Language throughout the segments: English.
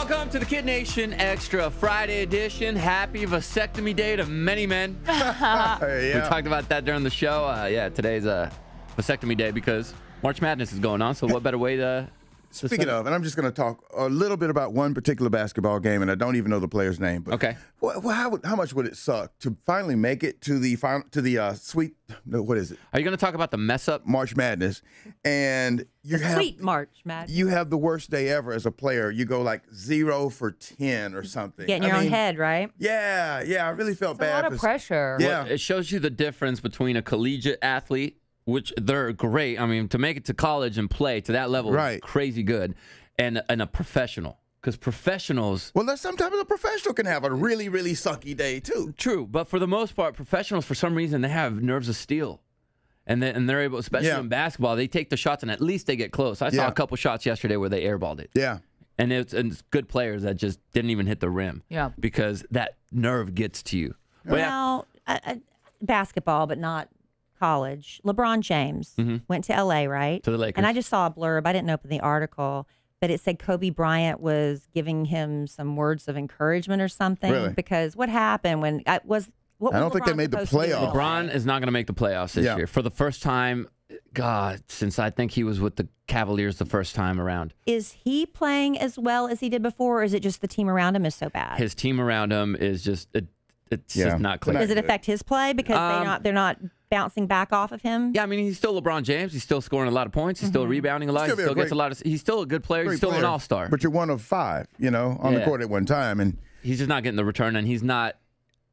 Welcome to the KiddNation Extra Friday edition. Happy vasectomy day to many men. We talked about that during the show. Today's vasectomy day because March Madness is going on, so what better way to... Speaking of, and I'm just going to talk a little bit about one particular basketball game, and I don't even know the player's name. But okay. How much would it suck to finally make it to the sweet? No, what is it? Are you going to talk about the mess up March Madness? And sweet March Madness. You have the worst day ever as a player. You go like 0 for 10 or something. Getting your own head, right? Yeah. I really felt bad. A lot of pressure. Yeah, well, it shows you the difference between a collegiate athlete, which they're great. I mean, to make it to college and play to that level is crazy good, and a professional. Because professionals... Well, sometimes a professional can have a really, really sucky day, too. True, but for the most part, professionals, for some reason, they have nerves of steel. And they're able, especially in basketball, they take the shots and at least they get close. I saw a couple shots yesterday where they airballed it. Yeah. And it's good players that just didn't even hit the rim. Yeah. Because that nerve gets to you. Well, basketball, but not... college. LeBron James went to LA, right? To the Lakers. And I just saw a blurb. I didn't open the article, but it said Kobe Bryant was giving him some words of encouragement or something. Really? Because what happened when I don't think they made the playoffs. LeBron is not going to make the playoffs this year for the first time. God, since I think he was with the Cavaliers the first time around. Is he playing as well as he did before, or is it just the team around him is so bad? His team around him is just it's just not clear. Does it affect his play because they're not bouncing back off of him? Yeah, I mean, he's still LeBron James. He's still scoring a lot of points. He's still rebounding a lot. He still gets a lot of. He's still a good player. He's still an all-star. But you're one of 5, on the court at one time, and he's just not getting the return. And he's not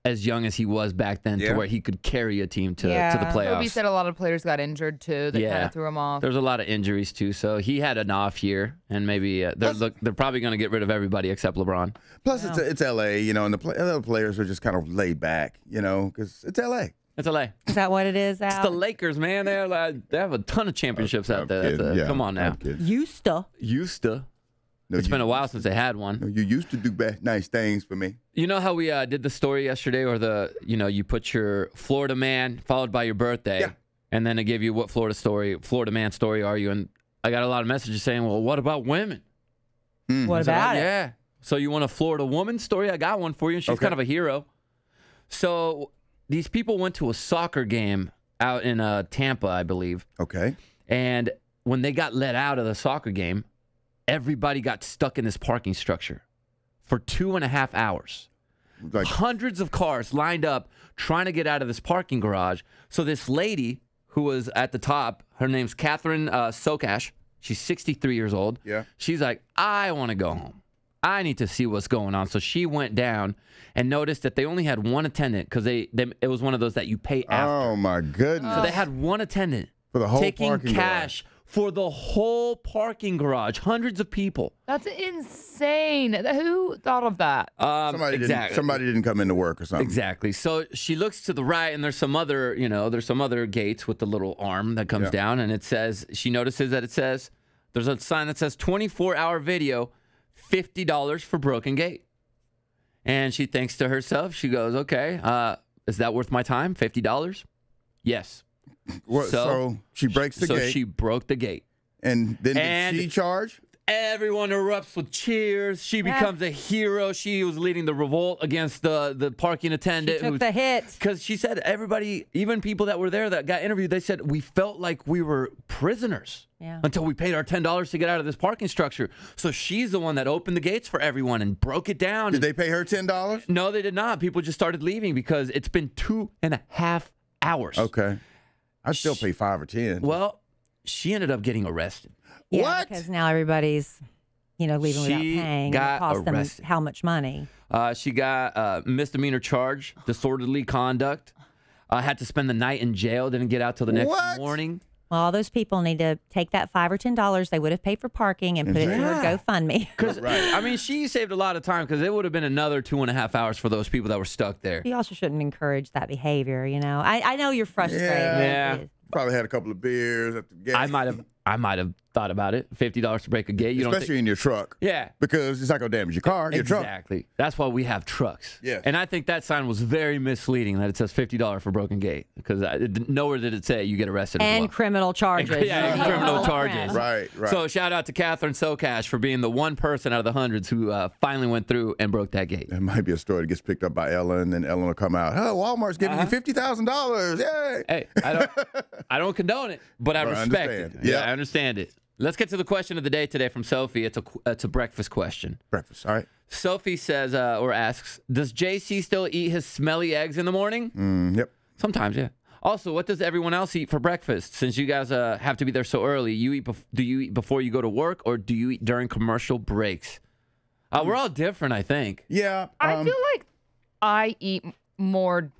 as young as he was back then, to where he could carry a team to the playoffs. Kobe said a lot of players got injured too. That kind of threw him off. There's a lot of injuries too, so he had an off year, and maybe they're probably going to get rid of everybody except LeBron. Plus, it's LA, and the other players are just kind of laid back, because it's LA. It's LA. Is that what it is, Al? It's the Lakers, man. They have a ton of championships out there. Come on now. Used to. No, it's been a while since they had one. No, you used to do nice things for me. You know how we did the story yesterday, or you put your Florida man followed by your birthday, and then it gave you what Florida man story are you? And I got a lot of messages saying, well, what about women? What about it? Yeah. So you want a Florida woman story? I got one for you, and she's kind of a hero. So these people went to a soccer game out in Tampa, I believe. Okay. And when they got let out of the soccer game, everybody got stuck in this parking structure for 2.5 hours. Like hundreds of cars lined up trying to get out of this parking garage. So this lady who was at the top, her name's Catherine Sokash. She's 63 years old. Yeah. She's like, I want to go home. I need to see what's going on. So she went down and noticed that they only had one attendant because it was one of those that you pay after. Oh, my goodness. So they had one attendant for the whole taking cash garage. For the whole parking garage, hundreds of people. That's insane. Who thought of that? Somebody didn't come into work or something. Exactly. So she looks to the right, and there's some other gates with the little arm that comes down, and she notices that there's a sign that says 24-hour video, $50 for broken gate. And she thinks to herself, she goes, okay, is that worth my time? $50? Yes. So she breaks the gate. So she broke the gate. And then did she charge? Everyone erupts with cheers. She becomes a hero. She was leading the revolt against the parking attendant. She took the hit. Because she said everybody, even people that were there that got interviewed, they said, we felt like we were prisoners until we paid our $10 to get out of this parking structure. So she's the one that opened the gates for everyone and broke it down. Did they pay her $10? No, they did not. People just started leaving because it's been 2.5 hours. Okay. I'd still pay 5 or 10. Well, she ended up getting arrested. Yeah, what? Because now everybody's, leaving without paying. Got it cost arrested. them how much money? She got a misdemeanor charge, disorderly conduct. Had to spend the night in jail. Didn't get out till the next morning. Well, all those people need to take that $5 or $10 they would have paid for parking and put it in their GoFundMe. I mean, she saved a lot of time because it would have been another 2.5 hours for those people that were stuck there. You also shouldn't encourage that behavior, I know you're frustrated. Yeah. Probably had a couple of beers at the game. I might have thought about it. $50 to break a gate. You Especially in your truck. Yeah. Because it's not going to damage your car, your truck. Exactly. That's why we have trucks. Yes. And I think that sign was very misleading that it says $50 for broken gate because nowhere did it say you get arrested. And criminal charges. And criminal charges. Right. So shout out to Catherine Socash for being the one person out of the hundreds who finally went through and broke that gate. It might be a story that gets picked up by Ellen, and then Ellen will come out. Oh, Walmart's giving you $50,000. Yay. Hey, I don't condone it, but I respect it. Yeah, I understand it. Let's get to the question of the day today from Sophie. It's a breakfast question. Breakfast, all right. Sophie says or asks, does JC still eat his smelly eggs in the morning? Yep. Sometimes, yeah. Also, what does everyone else eat for breakfast? Since you guys have to be there so early, do you eat before you go to work, or do you eat during commercial breaks? We're all different, I think. Yeah. I feel like I eat more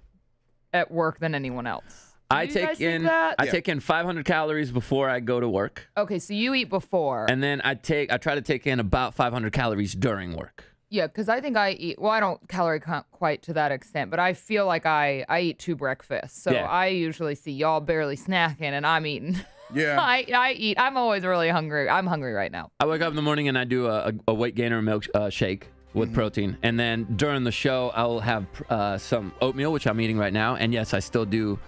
at work than anyone else. I take in 500 calories before I go to work. Okay, so you eat before. And then I try to take in about 500 calories during work. Yeah, because I think I eat, well, I don't calorie count quite to that extent, but I feel like I eat 2 breakfasts. So I usually see y'all barely snacking and I'm eating. Yeah. I eat. I'm always really hungry. I'm hungry right now. I wake up in the morning and I do a weight gainer milk shake with protein. And then during the show, I'll have some oatmeal, which I'm eating right now. And yes, I still do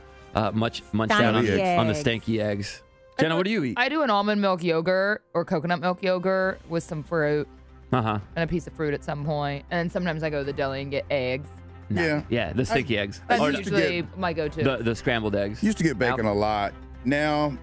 munch down on the stanky eggs. Jenna, what do you eat? I do an almond milk yogurt or coconut milk yogurt with some fruit and a piece of fruit at some point. And sometimes I go to the deli and get eggs. Yeah, the stinky eggs. That's usually my go-to. The scrambled eggs. Used to get bacon a lot. Now,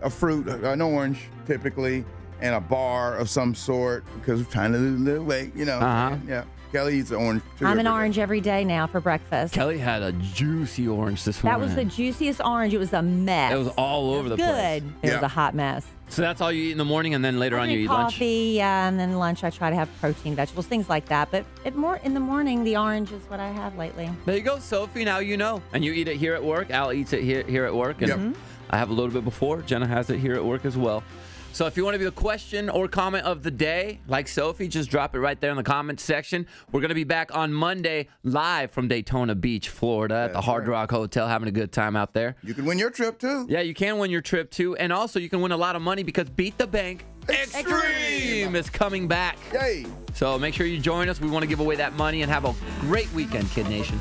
a fruit, an orange typically, and a bar of some sort because we're trying to lose a little weight, you know. Yeah. Kelly eats an orange too. I'm an orange every day now for breakfast. Kelly had a juicy orange this morning. That was the juiciest orange. It was a mess. It was all over the place. Good. It was a hot mess. So that's all you eat in the morning, and then later on you eat lunch? Coffee, and then lunch I try to have protein, vegetables, things like that. But in the morning, the orange is what I have lately. There you go, Sophie. Now you know. And you eat it here at work. Al eats it here at work. And I have a little bit before. Jenna has it here at work as well. So if you want to be the question or comment of the day, like Sophie, just drop it right there in the comments section. We're going to be back on Monday live from Daytona Beach, Florida at the Hard Rock Hotel, having a good time out there. You can win your trip, too. Yeah, you can win your trip, too. And also, you can win a lot of money because Beat the Bank Extreme is coming back. Yay. So make sure you join us. We want to give away that money and have a great weekend, Kid Nation.